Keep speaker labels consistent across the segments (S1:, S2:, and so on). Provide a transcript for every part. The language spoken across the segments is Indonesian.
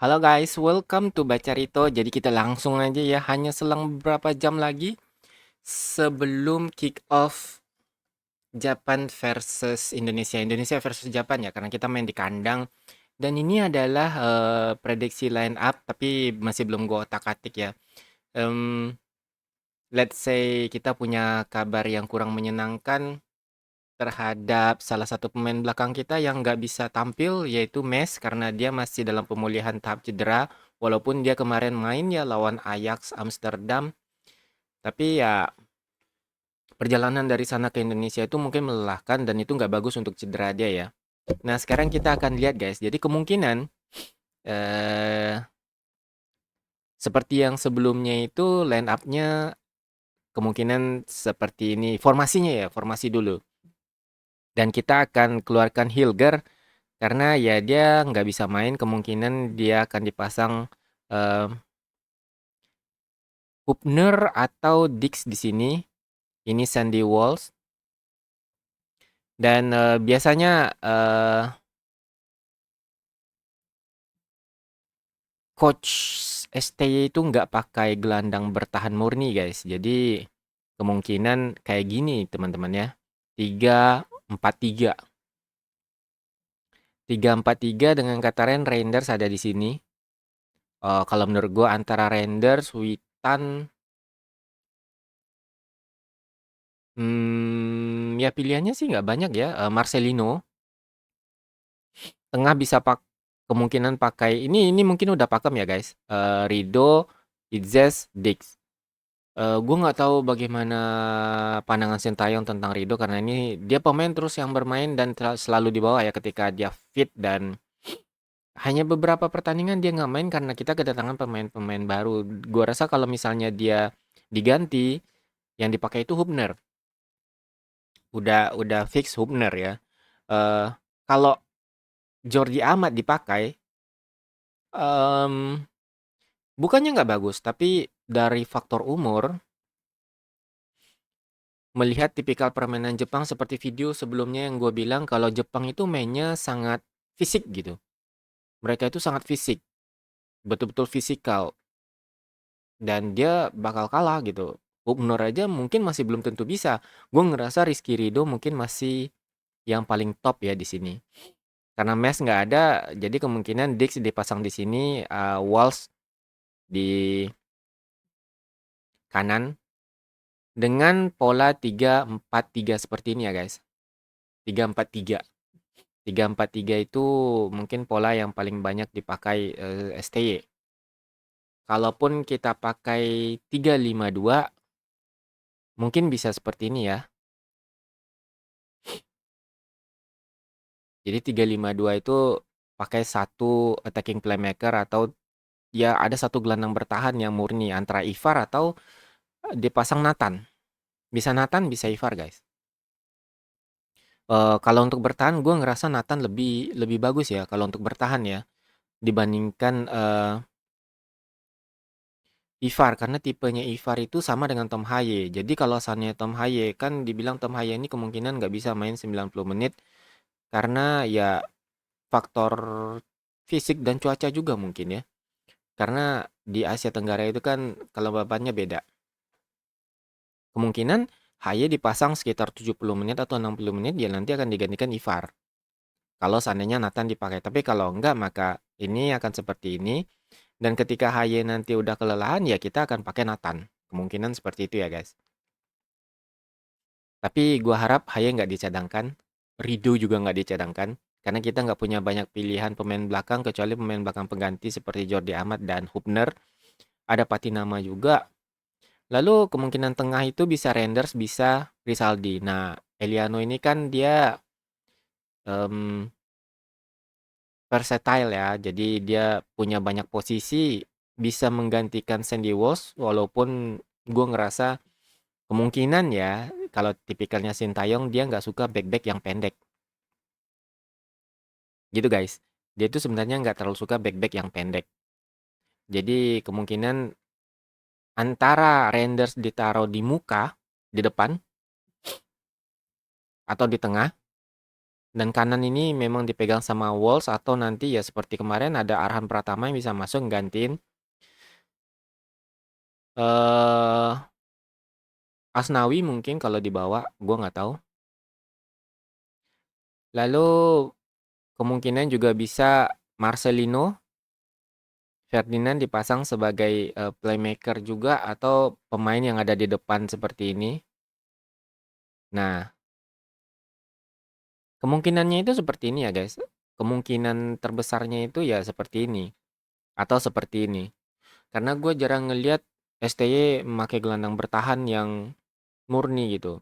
S1: Halo guys, welcome to Bacarito. Jadi kita langsung aja ya, hanya selang beberapa jam lagi sebelum kick off Japan versus Indonesia. Indonesia versus Japan ya, karena kita main di kandang. Dan ini adalah prediksi line up, tapi masih belum gue otak-atik ya. Em, let's say kita punya kabar yang kurang menyenangkan terhadap salah satu pemain belakang kita yang nggak bisa tampil, yaitu Mes, karena dia masih dalam pemulihan tahap cedera. Walaupun dia kemarin main ya lawan Ajax Amsterdam, tapi ya perjalanan dari sana ke Indonesia itu mungkin melelahkan dan itu nggak bagus untuk cedera dia ya. Nah sekarang kita akan lihat guys, jadi kemungkinan eh, seperti yang sebelumnya itu line up-nya kemungkinan seperti ini, formasinya ya, formasi dulu. Dan kita akan keluarkan Hilger karena ya dia nggak bisa main, kemungkinan dia akan dipasang eh, Hubner atau Dix di sini. Ini Sandy Walsh. Dan biasanya coach STY itu nggak pakai gelandang bertahan murni guys. Jadi kemungkinan kayak gini teman-teman ya. 3-4-3. 3-4-3 dengan kata Reinders ada di sini. Kalau menurut gue antara Reinders, Witan, ya pilihannya sih nggak banyak ya. Marcelino, tengah bisa kemungkinan pakai ini mungkin udah pakem ya guys. Rido, Itzes, Dix. Gue nggak tahu bagaimana pandangan Sintayong tentang Rido karena ini dia pemain terus yang bermain dan selalu di bawah ya ketika dia fit dan hanya beberapa pertandingan dia nggak main karena kita kedatangan pemain-pemain baru. Gue rasa kalau misalnya dia diganti yang dipakai itu Hubner. Udah fix Hubner ya. Eh kalau Jordi Amat dipakai, em, bukannya nggak bagus, tapi dari faktor umur, melihat tipikal permainan Jepang seperti video sebelumnya yang gue bilang kalau Jepang itu mainnya sangat fisik gitu. Mereka itu sangat fisik, betul-betul fisikal. Dan dia bakal kalah gitu. Ubnor aja mungkin masih belum tentu bisa. Gue ngerasa Rizky Ridho mungkin masih yang paling top ya di sini. Karena Mes nggak ada, jadi kemungkinan Dix dipasang di sini, Walsh di kanan dengan pola 3-4-3 seperti ini ya guys. 3-4-3. 3-4-3 itu mungkin pola yang paling banyak dipakai STY. Kalaupun kita pakai 3-5-2, mungkin bisa seperti ini ya. Jadi 3-5-2 itu pakai satu attacking playmaker atau ya ada satu gelandang bertahan yang murni antara Ivar atau dipasang Nathan. Bisa Nathan, bisa Ivar guys. Kalau untuk bertahan gue ngerasa Nathan lebih lebih bagus ya kalau untuk bertahan ya dibandingkan Ivar karena tipenya Ivar itu sama dengan Tom Haye. Jadi kalau asalnya Tom Haye kan dibilang Tom Haye ini kemungkinan nggak bisa main 90 menit karena ya faktor fisik dan cuaca juga mungkin ya. Karena di Asia Tenggara itu kan kalau kelembabannya beda. Kemungkinan Haye dipasang sekitar 70 menit atau 60 menit dia nanti akan digantikan Ivar. Kalau seandainya Nathan dipakai. Tapi kalau enggak maka ini akan seperti ini. Dan ketika Haye nanti udah kelelahan ya kita akan pakai Nathan. Kemungkinan seperti itu ya guys. Tapi gua harap Haye nggak dicadangkan. Rido juga nggak dicadangkan. Karena kita nggak punya banyak pilihan pemain belakang kecuali pemain belakang pengganti seperti Jordi Amat dan Hubner. Ada Patinama juga. Lalu kemungkinan tengah itu bisa Renders, bisa Rizaldi. Nah, Eliano ini kan dia em, versatile ya. Jadi dia punya banyak posisi, bisa menggantikan Sandy Walsh walaupun gue ngerasa kemungkinan ya kalau tipikalnya Sintayong dia nggak suka back-back yang pendek. Gitu guys. Dia itu sebenarnya nggak terlalu suka back-back yang pendek. Jadi kemungkinan antara Renders ditaruh di muka, di depan, atau di tengah, Dan kanan ini memang dipegang sama Wolves atau nanti ya seperti kemarin ada Arhan Pratama yang bisa masuk gantiin eh Asnawi mungkin kalau dibawa, gua nggak tahu. Lalu kemungkinan juga bisa Marcelino Ferdinand dipasang sebagai playmaker juga atau pemain yang ada di depan seperti ini. Nah, kemungkinannya itu seperti ini ya guys. Kemungkinan terbesarnya itu ya seperti ini atau seperti ini. Karena gue jarang ngelihat STY memakai gelandang bertahan yang murni gitu.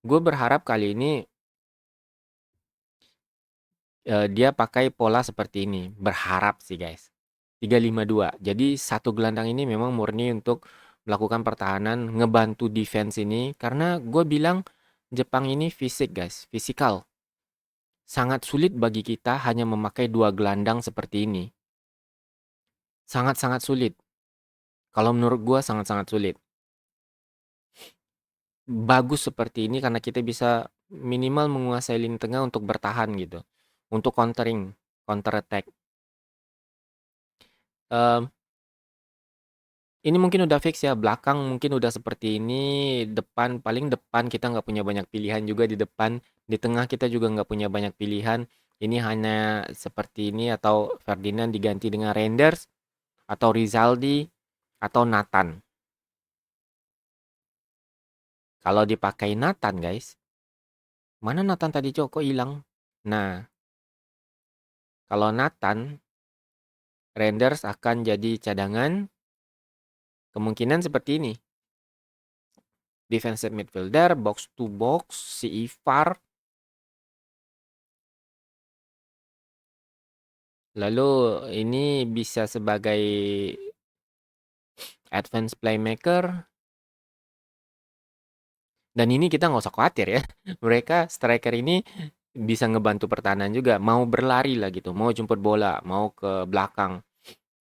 S1: Gue berharap kali ini dia pakai pola seperti ini. Berharap sih guys. 3-5-2. Jadi satu gelandang ini memang murni untuk melakukan pertahanan, ngebantu defense ini. Karena gue bilang Jepang ini fisik guys, fisikal. Sangat sulit bagi kita hanya memakai dua gelandang seperti ini. Sangat-sangat sulit. Kalau menurut gue sangat-sangat sulit. Bagus seperti ini karena kita bisa minimal menguasai lini tengah untuk bertahan gitu. Untuk countering, counter attack. Em, ini mungkin udah fix ya, belakang mungkin udah seperti ini, depan paling depan kita nggak punya banyak pilihan juga di depan, di tengah kita juga nggak punya banyak pilihan. Ini hanya seperti ini atau Ferdinand diganti dengan Reinders atau Rizaldi atau Nathan. Kalau dipakai Nathan guys, mana Nathan tadi Joko hilang? Nah, kalau Nathan, Reinders akan jadi cadangan, kemungkinan seperti ini. Defensive midfielder, box to box, si Ivar. Lalu ini bisa sebagai advance playmaker. Dan ini kita nggak usah khawatir ya. Mereka striker ini bisa ngebantu pertahanan juga. Mau berlari lah gitu. Mau jemput bola. Mau ke belakang.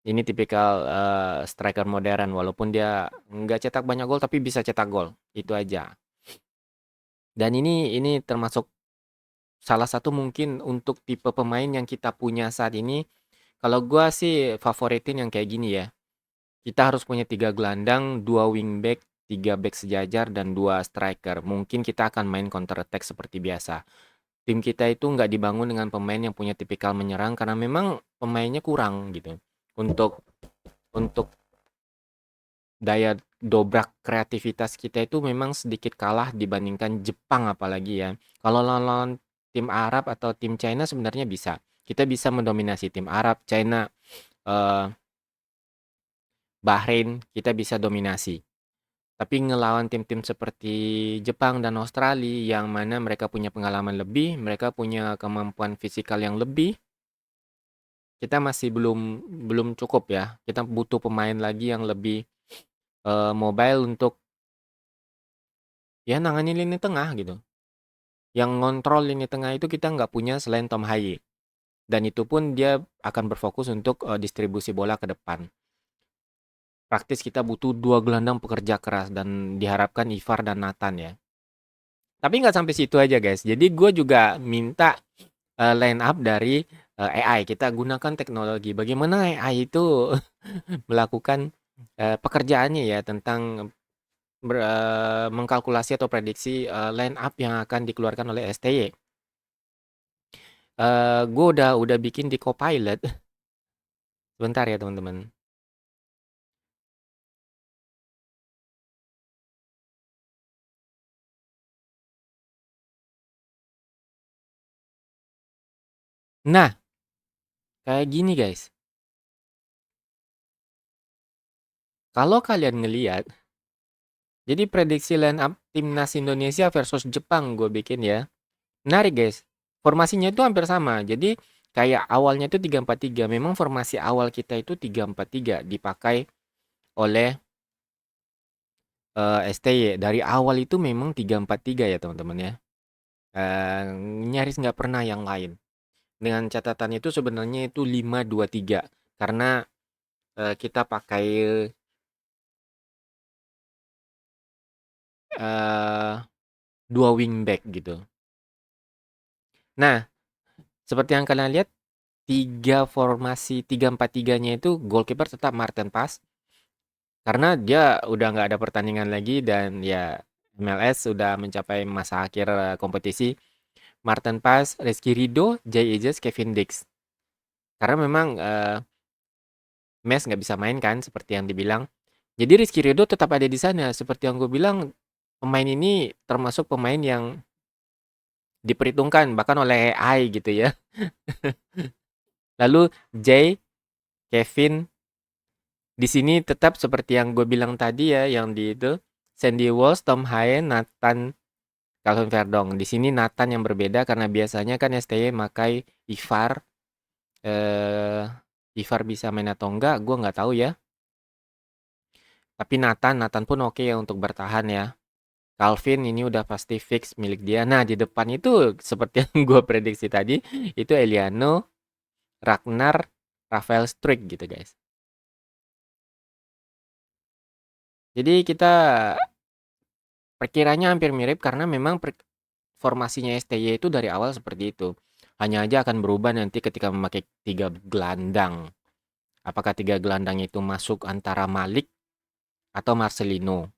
S1: Ini tipikal striker modern. Walaupun dia nggak cetak banyak gol tapi bisa cetak gol. Itu aja. Dan ini termasuk salah satu mungkin untuk tipe pemain yang kita punya saat ini. Kalau gua sih favoritin yang kayak gini ya. Kita harus punya 3 gelandang, 2 wingback, 3 back sejajar, dan 2 striker. Mungkin kita akan main counter attack seperti biasa. Tim kita itu nggak dibangun dengan pemain yang punya tipikal menyerang karena memang pemainnya kurang gitu. Untuk untuk daya dobrak kreativitas kita itu memang sedikit kalah dibandingkan Jepang apalagi ya. Kalau lawan tim Arab atau tim China sebenarnya bisa. Kita bisa mendominasi tim Arab, China, eh, Bahrain, kita bisa dominasi. Tapi ngelawan tim-tim seperti Jepang dan Australia yang mana mereka punya pengalaman lebih, mereka punya kemampuan fisikal yang lebih, kita masih belum belum cukup ya. Kita butuh pemain lagi yang lebih mobile untuk ya nangani lini tengah gitu. Yang ngontrol lini tengah itu kita nggak punya selain Tom Haye. Dan itu pun dia akan berfokus untuk distribusi bola ke depan. Praktis kita butuh dua gelandang pekerja keras dan diharapkan Ivar dan Nathan ya. Tapi nggak sampai situ aja guys. Jadi gue juga minta line up dari AI. Kita gunakan teknologi. Bagaimana AI itu melakukan pekerjaannya ya tentang mengkalkulasi atau prediksi line up yang akan dikeluarkan oleh STY. Gue udah bikin di Copilot. Sebentar ya teman-teman. Nah, kayak gini guys. Kalau kalian ngelihat, jadi prediksi line up timnas Indonesia versus Jepang gue bikin ya. Menarik guys. Formasinya itu hampir sama. Jadi kayak awalnya itu 3-4-3. Memang formasi awal kita itu 3-4-3 dipakai oleh STY. Dari awal itu memang 3-4-3 ya teman-teman ya. Eh, nyaris nggak pernah yang lain. Dengan catatan itu sebenarnya itu 5-2-3. Karena kita pakai eh, dua wingback gitu. Nah, Seperti yang kalian lihat, formasi 3-4-3-nya itu goalkeeper tetap Martin Paes. Karena dia udah nggak ada pertandingan lagi dan ya MLS sudah mencapai masa akhir kompetisi. Martin Paes, Rizky Ridho, Jay Ejes, Kevin Dix. Karena memang Mes nggak bisa main kan seperti yang dibilang. Jadi Rizky Ridho tetap ada di sana. Seperti yang gue bilang, pemain ini termasuk pemain yang diperhitungkan bahkan oleh AI gitu ya. Lalu Jay, Kevin, di sini tetap seperti yang gue bilang tadi ya, yang di itu Sandy Walsh, Tom Hayen, Nathan, Calvin Verdong. Di sini Nathan yang berbeda karena biasanya kan STY makai Ivar. Eh, Ivar bisa main atau enggak, gue nggak tahu ya. Tapi Nathan pun oke ya untuk bertahan ya. Calvin ini udah pasti fix milik dia. Nah, di depan itu seperti yang gue prediksi tadi, itu Eliano, Ragnar, Rafael Struijk gitu guys. Jadi kita perkiranya hampir mirip karena memang formasinya STY itu dari awal seperti itu. Hanya aja akan berubah nanti ketika memakai 3 gelandang. Apakah 3 gelandang itu masuk antara Malik atau Marcelino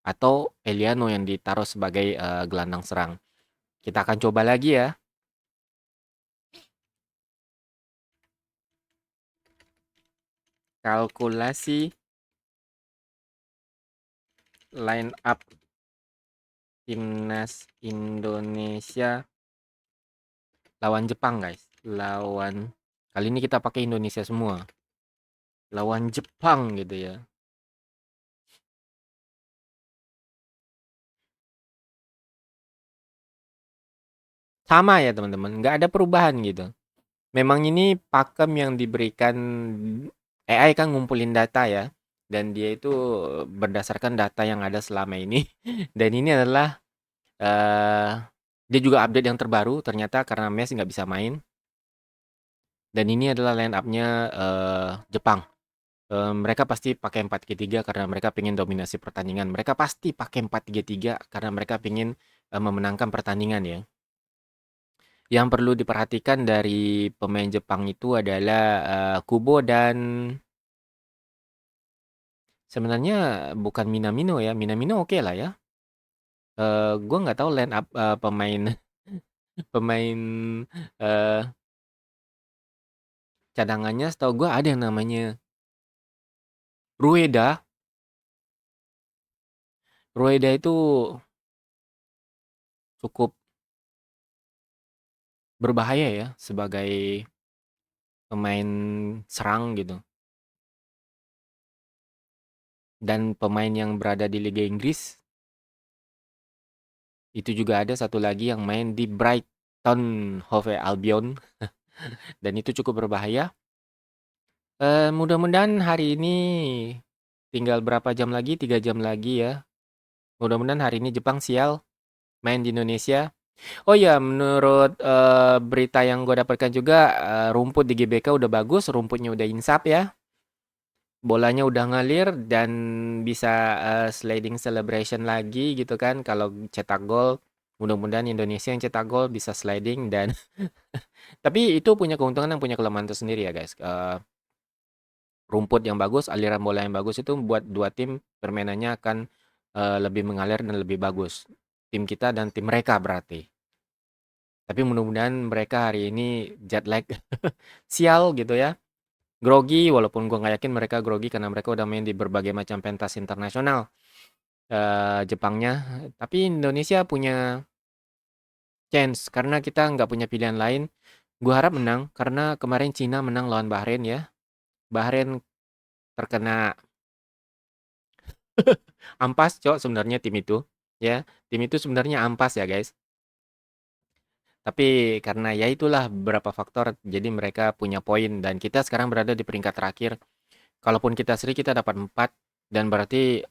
S1: atau Eliano yang ditaruh sebagai gelandang serang. Kita akan coba lagi ya. Kalkulasi line up timnas Indonesia lawan Jepang guys. Kali ini kita pakai Indonesia semua. Lawan Jepang gitu ya. Sama ya teman-teman, nggak ada perubahan gitu. Memang ini pakem yang diberikan AI kan ngumpulin data ya. Dan dia itu berdasarkan data yang ada selama ini. Dan ini adalah eh dia juga update yang terbaru ternyata karena Messi nggak bisa main. Dan ini adalah line up-nya Jepang. Mereka pasti pakai 4-3-3 karena mereka ingin dominasi pertandingan. Mereka pasti pakai 4-3-3 karena mereka ingin memenangkan pertandingan ya. Yang perlu diperhatikan dari pemain Jepang itu adalah Kubo dan sebenarnya bukan Minamino ya. Minamino oke lah ya. Gue nggak tahu line up pemain pemain eh, cadangannya. Setahu gue ada yang namanya Rueda. Rueda itu cukup berbahaya ya sebagai pemain serang gitu. Dan pemain yang berada di Liga Inggris itu juga ada satu lagi yang main di Brighton Hove Albion dan itu cukup berbahaya. Mudah-mudahan hari ini tinggal berapa jam lagi? 3 jam lagi ya. Mudah-mudahan hari ini Jepang sial main di Indonesia. Oh ya, menurut berita yang gue dapatkan juga rumput di GBK udah bagus, rumputnya udah insap ya. Bolanya udah ngalir dan bisa sliding celebration lagi gitu kan kalau cetak gol. Mudah-mudahan Indonesia yang cetak gol bisa sliding dan tapi itu punya keuntungan dan punya kelemahan tersendiri ya guys. Rumput yang bagus, aliran bola yang bagus itu buat dua tim permainannya akan lebih mengalir dan lebih bagus. Tim kita dan tim mereka berarti. Tapi mudah-mudahan mereka hari ini jet lag sial gitu ya. Grogi walaupun gua nggak yakin mereka grogi karena mereka udah main di berbagai macam pentas internasional Jepangnya. Tapi Indonesia punya chance karena kita nggak punya pilihan lain. Gua harap menang karena kemarin Cina menang lawan Bahrain ya. Bahrain terkena ampas cok sebenarnya tim itu ya. Tim itu sebenarnya ampas ya guys. Tapi karena ya itulah beberapa faktor jadi mereka punya poin dan kita sekarang berada di peringkat terakhir. Kalaupun kita seri kita dapat 4 dan berarti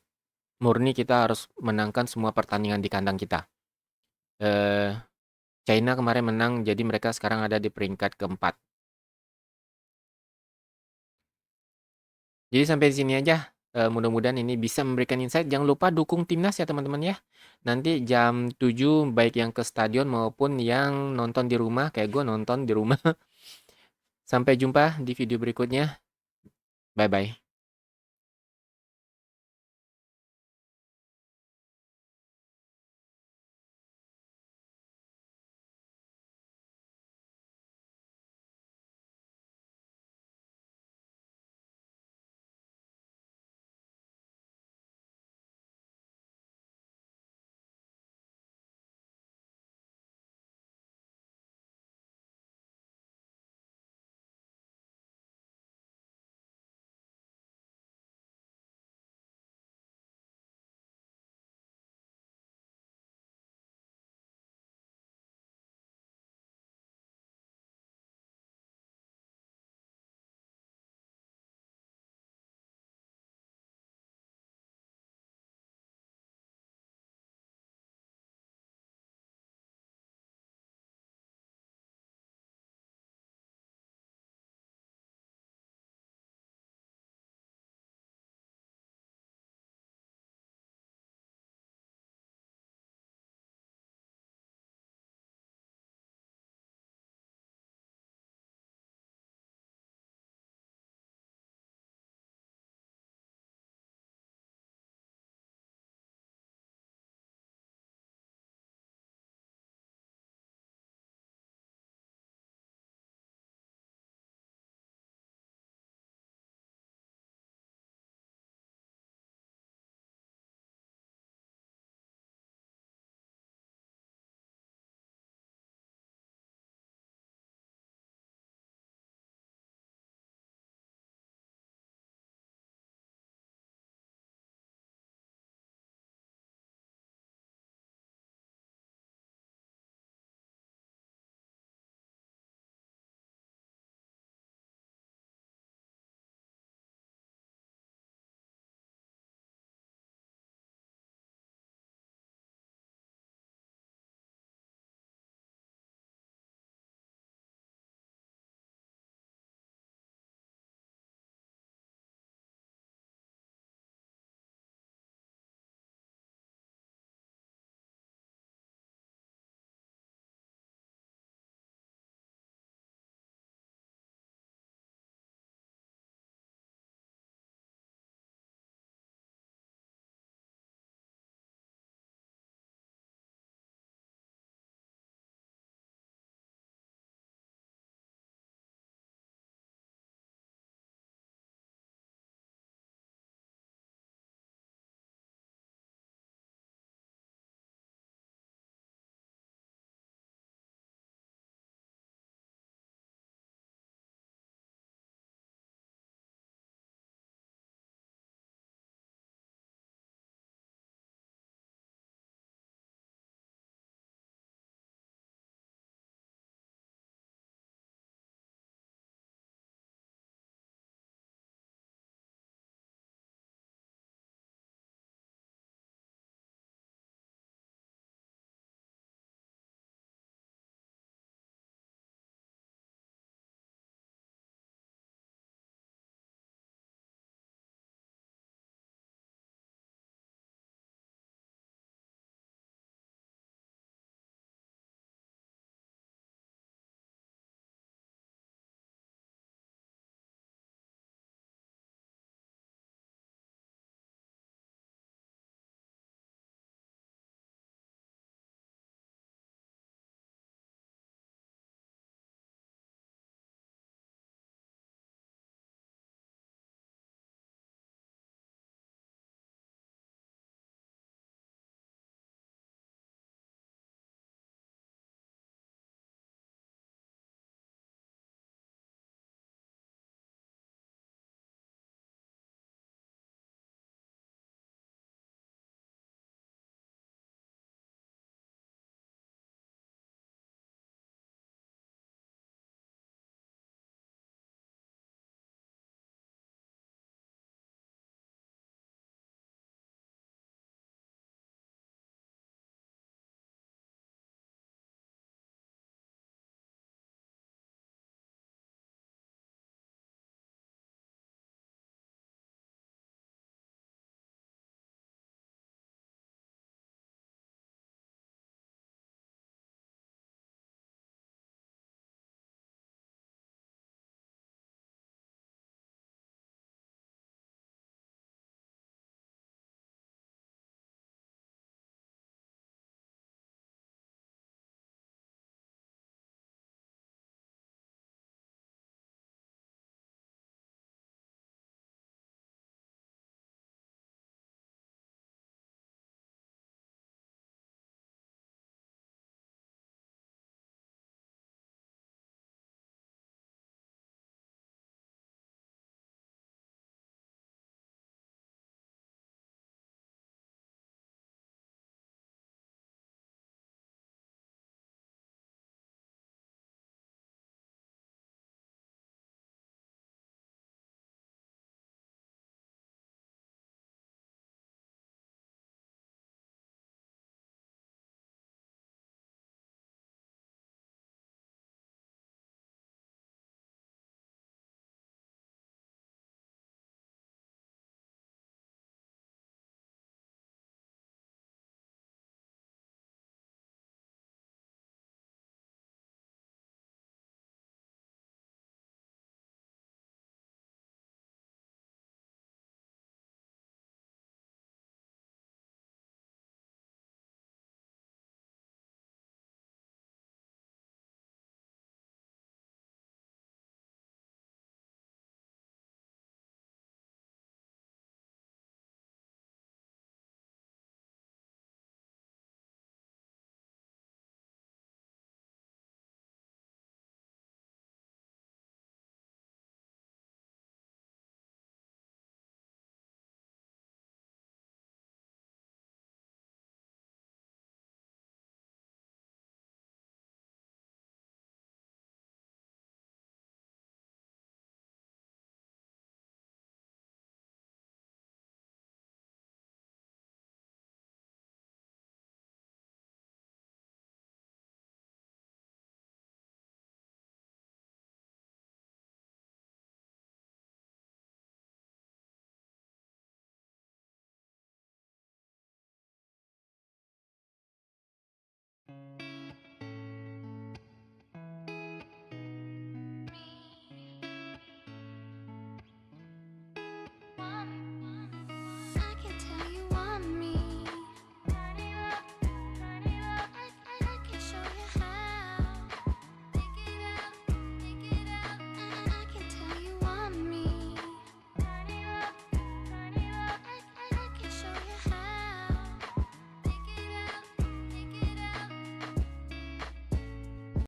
S1: murni kita harus menangkan semua pertandingan di kandang kita. Eh China kemarin menang jadi mereka sekarang ada di peringkat keempat. Jadi sampai di sini aja Mudah-mudahan ini bisa memberikan insight. Jangan lupa dukung timnas ya teman-teman ya. Nanti jam 7 baik yang ke stadion maupun yang nonton di rumah kayak gue nonton di rumah. Sampai jumpa di video berikutnya. Bye bye.